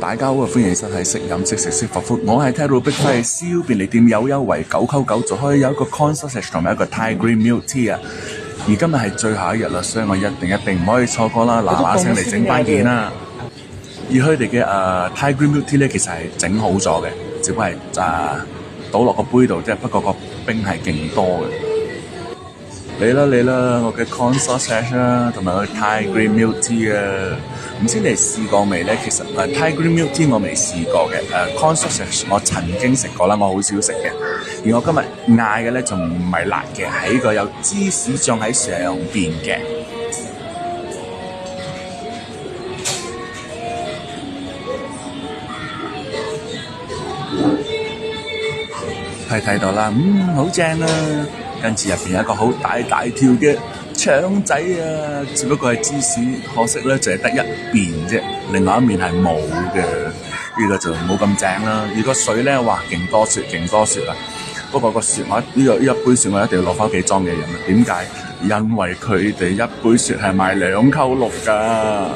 大家好啊！歡迎收睇識飲識食識發福，我係睇到碧輝燒便利店有優惠999，仲可以有一個 corn sausage 同埋一個 Thai green milk tea 啊！而今日係最後一日啦，所以我一定唔可以錯過啦，嗱嗱聲嚟整翻件啦！而佢哋嘅Thai green milk tea 咧，其實係整好咗嘅，只不過係倒落個杯度啫，不過個冰係勁多嘅。嚟啦！我嘅 corn sausage 啦，同埋個 Thai green milk tea 啊！唔知你哋試過未咧？其實Thai green milk tea 我未試過嘅，corn sausage 我曾經食過啦，我好少食嘅。而我今日嗌嘅咧就唔係辣嘅，係一個有芝士醬喺上邊嘅。睇到啦，好正啊！跟住入邊有一個好大條嘅腸仔啊，只不過係芝士，可惜咧就係得一邊啫，另外一面係冇嘅，呢個就冇咁正啦。而個水咧，哇，勁多雪啊！不過個雪我呢一杯雪我一定要攞翻屋企裝嘅飲啊。點解？因為佢哋一杯雪係賣2溝6㗎。